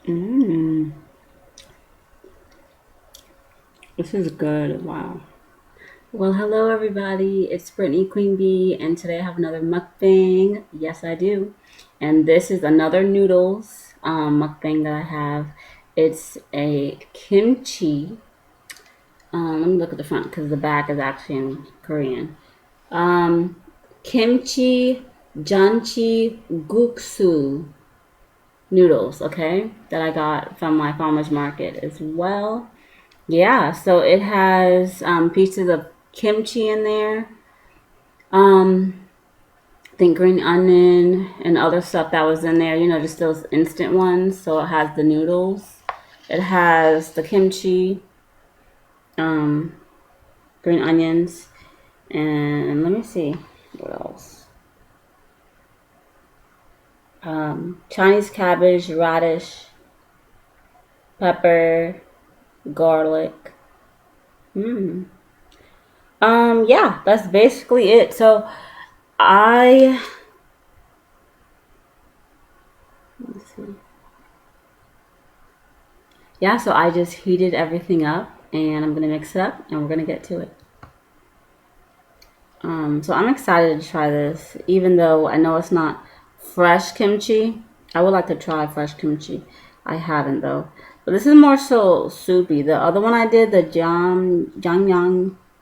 Mmm. This is good. Wow. Well, hello everybody. It's Brittany Queen Bee, and today I have another mukbang. Yes, I do. And this is another noodles mukbang that I have. It's a kimchi. Let me look at the front because the back is actually in Korean. Um, Kimchi janchi guksu noodles. Okay, that I got from my farmer's market as well. Yeah, so it has pieces of kimchi in there. Um, I think green onion and other stuff that was in there, just those instant ones. So it has the noodles. It has the kimchi, um, green onions, and let me see what else. Chinese cabbage, radish, pepper, garlic. Mm. Yeah, that's basically it. So I let's see. Yeah, so I just heated everything up and I'm gonna mix it up and we're gonna get to it. So I'm excited to try this, even though I know it's not fresh kimchi. I would like to try fresh kimchi. I haven't though. But this is more so soupy. The other one I did, the jang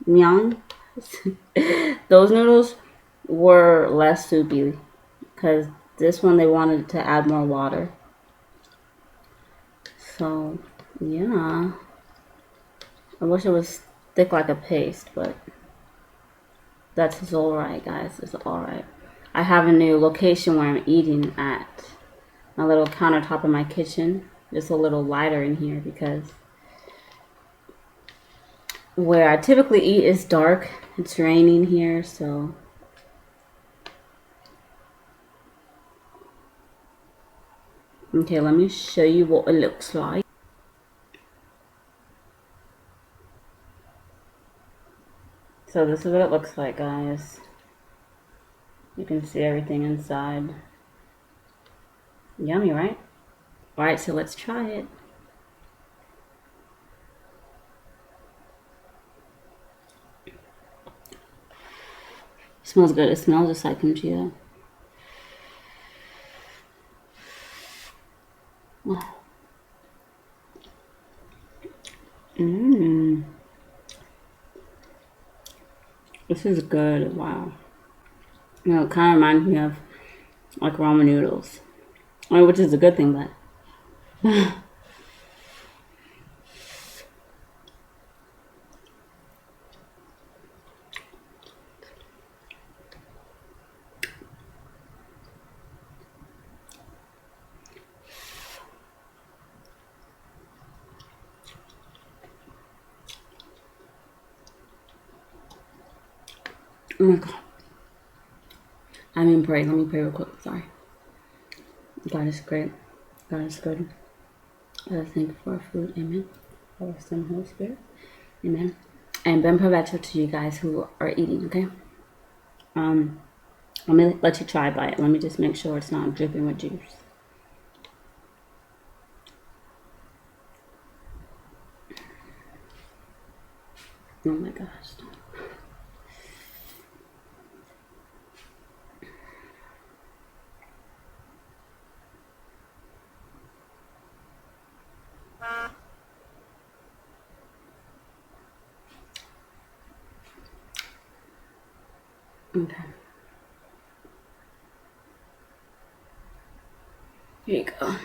myang, those noodles were less soupy because this one they wanted to add more water. So yeah, I wish it was thick like a paste, but that's alright, guys. It's alright. I have a new location where I'm eating at. My little countertop in my kitchen. Just a little lighter in here because where I typically eat is dark. It's raining here, so okay, let me show you what it looks like. So this is what it looks like, guys. You can see everything inside. Yummy, right? Alright, so let's try it. Smells good. It smells just like kimchi though. Mmm. This is good. Wow. It kind of reminds me of like ramen noodles. I mean, which is a good thing, but oh my god. I mean, pray. Let me pray real quick. Sorry. God is great. God is good. Let us thank you for our food. Amen. Father, Son, Holy Spirit. Amen. And ben provecho to you guys who are eating, okay? Let me let you try by it. Let me just make sure it's not dripping with juice. Oh my gosh. Okay. Here you go.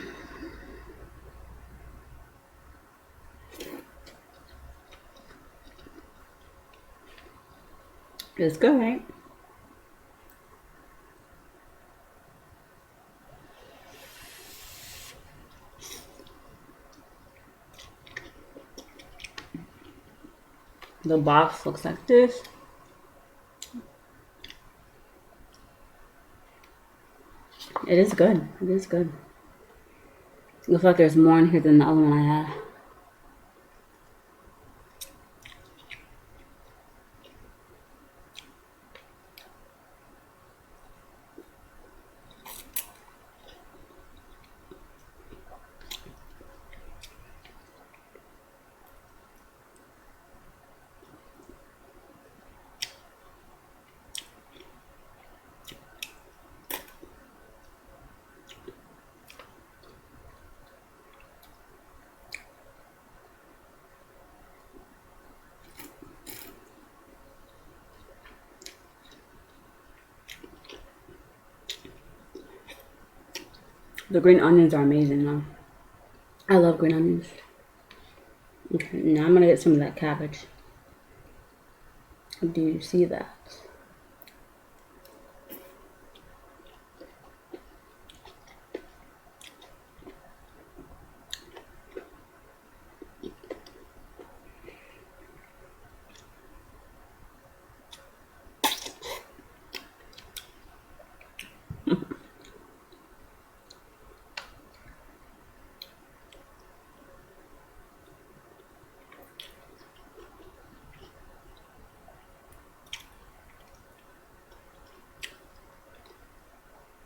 It's good, right? The box looks like this. It is good. It is good. Looks like there's more in here than the other one I had. The green onions are amazing though. I love green onions. Okay, now I'm gonna get some of that cabbage. Do you see that?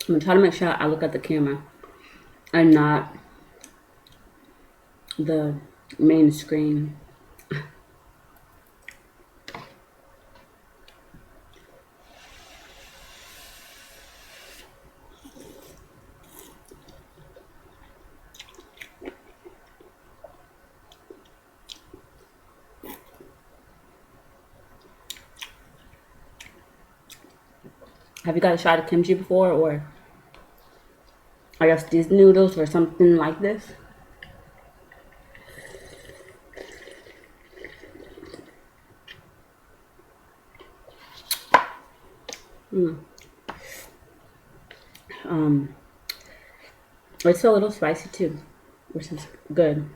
I'm gonna try to make sure I look at the camera and not the main screen. Have you guys tried kimchi before, or I guess these noodles or something like this? It's a little spicy too, which is good.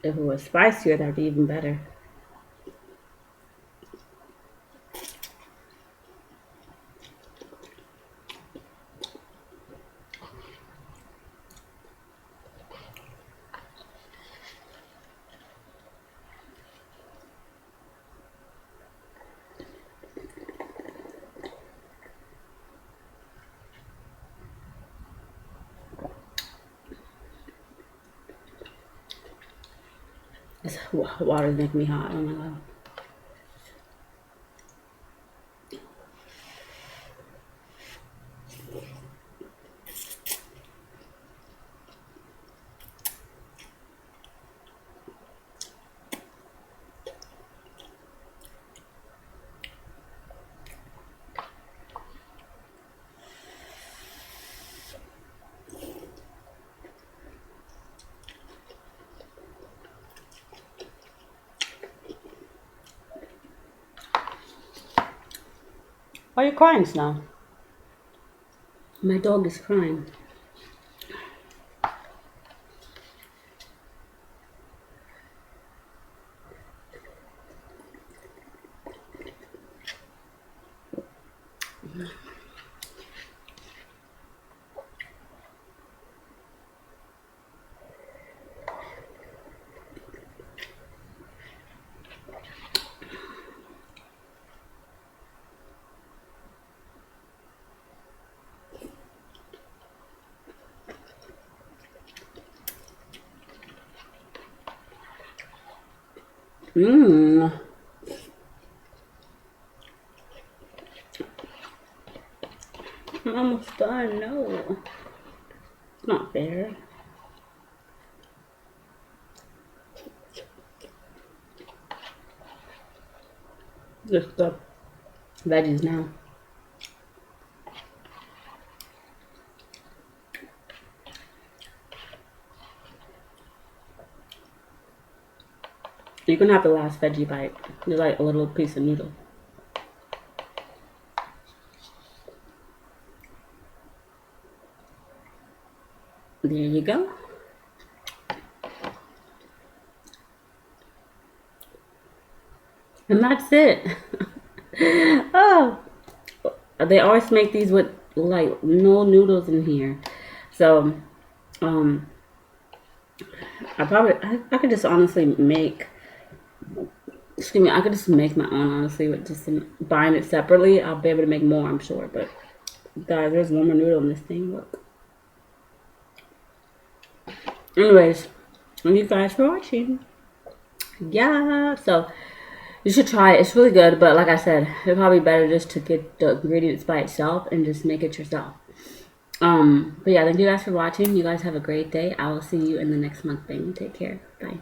If it was spicier, that'd be even better. This water's making me hot. Oh my god. Why are you crying, Snow? My dog is crying. Mmm. I'm almost done. No. It's not fair. Just the veggies now. You can have the last veggie bite. There's like a little piece of noodle. There you go. And that's it. Oh, they always make these with like no noodles in here. So, I could just honestly make, excuse me, I could just make my own honestly with just buying it separately. I'll be able to make more, I'm sure. But guys, there's one more noodle in this thing. Look. Anyways, thank you guys for watching. Yeah, so you should try it. It's really good, but like I said, it's probably better just to get the ingredients by itself and just make it yourself. But yeah, thank you guys for watching. You guys have a great day. I will see you in the next mukbang. Take care. Bye.